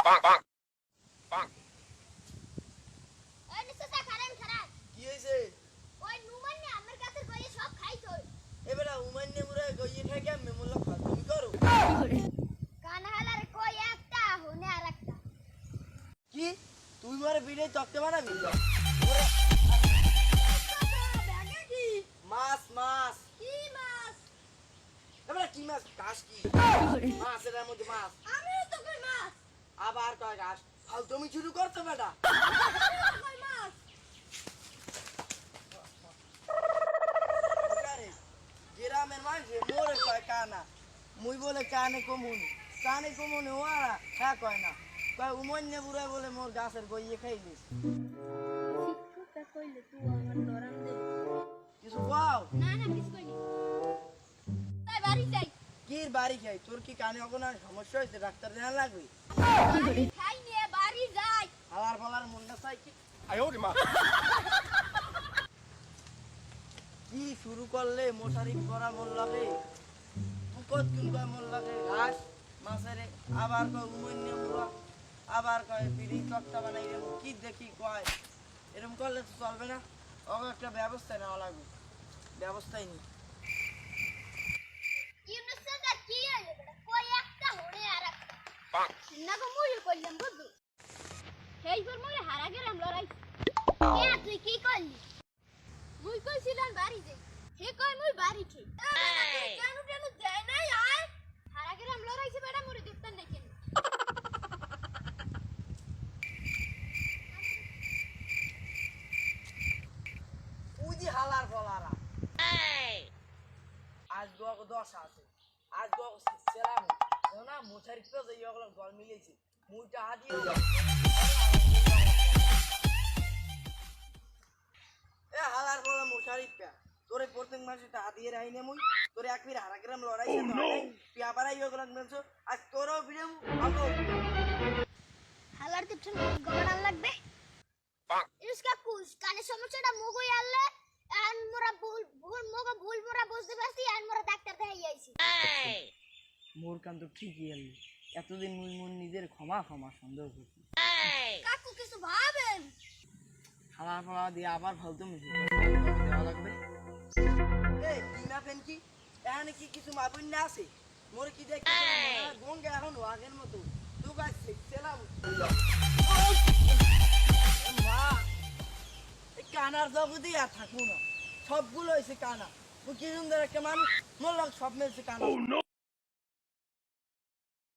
ওই নিশ্চয় খারাপ খারাপ কি হইছে? ওই নুমান্নে আমার কাছে গইয়ে সব খাইছো এবারে উমান্নে মুরে গইয়ে খাই কেমনে মোল্লা খা তুমি করো কানহালার কই একটা হুনে আরেকটা কি তুই মারে ভিডিও তকতে বানাবি ব্যাগে কি মাছ মাছ কি মাছ এবারে কি মাছ ঘাস কি মাছ এর মধ্যে মাছ আমি তো কই মাছ আবার কয় ঘাস ফাল তুমি শুরু করছো বেটা কই মাছ আরে গ্রামের মানুষ মোরে কয় কানা মুই বলে কানে কমুনি ওরা হ্যাঁ কয় না কয় উমন্যে বুড়া বলে মোর গাছের গইয়ে খাইলিস শিক্ষকটা কইলে তুই আমার নরম দে কিছু পাও না না কিছু কইনি তাই বাড়ি যাই কি বাড়ি খাই তোর কি কানে এখন আর সমস্যা হয়েছে ডাক্তার দেখান লাগবে খাই নিয়ে বাড়ি যাই হালার ফালার মনটা চাই কি কি শুরু করলে মশারি করা মন লাগে পুকত কিনবা মন লাগে ঘাস মাছের আবার কয় উমন্যে বুড়া আবার কয় বিড়ি তক্তা বানাই এরকম কি দেখি কয় এরকম করলে তো চলবে না ওকে একটা ব্যবস্থা নেওয়া লাগবে ব্যবস্থাই নেই ইউনিভার্সিটি কি হইলো বেটা কই একটা হুনে আরেকটা না গো মুই কইলাম বুঝু হেই পর মোরে হারা গেলাম লড়াই কে তুই কি করলি মুই কইছিলাম বাড়ি যাই হে কই মুই বাড়ি খাই কেন কেন দেয় নাই আয় হারা গেলাম লড়াইছে বেটা মোরে দেখতেন না কেন উজি হালার ফলারা আজ গোয়াকে 10 আছে আজ গোয়াকে সেরাম না মোছারি তো যাই ওগুলো গল মিলেছে মুইটা হাদিয়ে এ হালার ফলা মোছারি পা তোরে প্রত্যেক মাসে টাকা দিয়ে রাই নে মুই তোরে এক ফির হারা গ্রাম লড়াই সে তো পিয়া পারাই ওগুলো মেলছো আজ তোরও ভিডিও ভালো হালার দিপছন গড়াল লাগবে इसका कुछ কানে সমস্যাটা মুগই আনলে আর মোরা ভুল মোরা বুঝতে পারছি আর মোরা ডাক্তার দেখাই আইছি মোর কান তো ঠিকই এলি এতদিন মুই মন নিজের ক্ষমা সন্দেহ করছি কাকু কিছু ভাবেন হালার ফলা দিয়ে আবার ফালতু মিশে দেওয়া লাগবে এই কি মাপেন কি এখানে কি কিছু মাপুন না আছে মোর কি দেখ গঙ্গা এখন আগের মতো তুই গাছ সেলাম মা এই কানার জগতে আর থাকবো না সবগুলো হয়েছে কানা তুই কি সুন্দর একটা মানুষ মোর লোক সব মেলছে কানা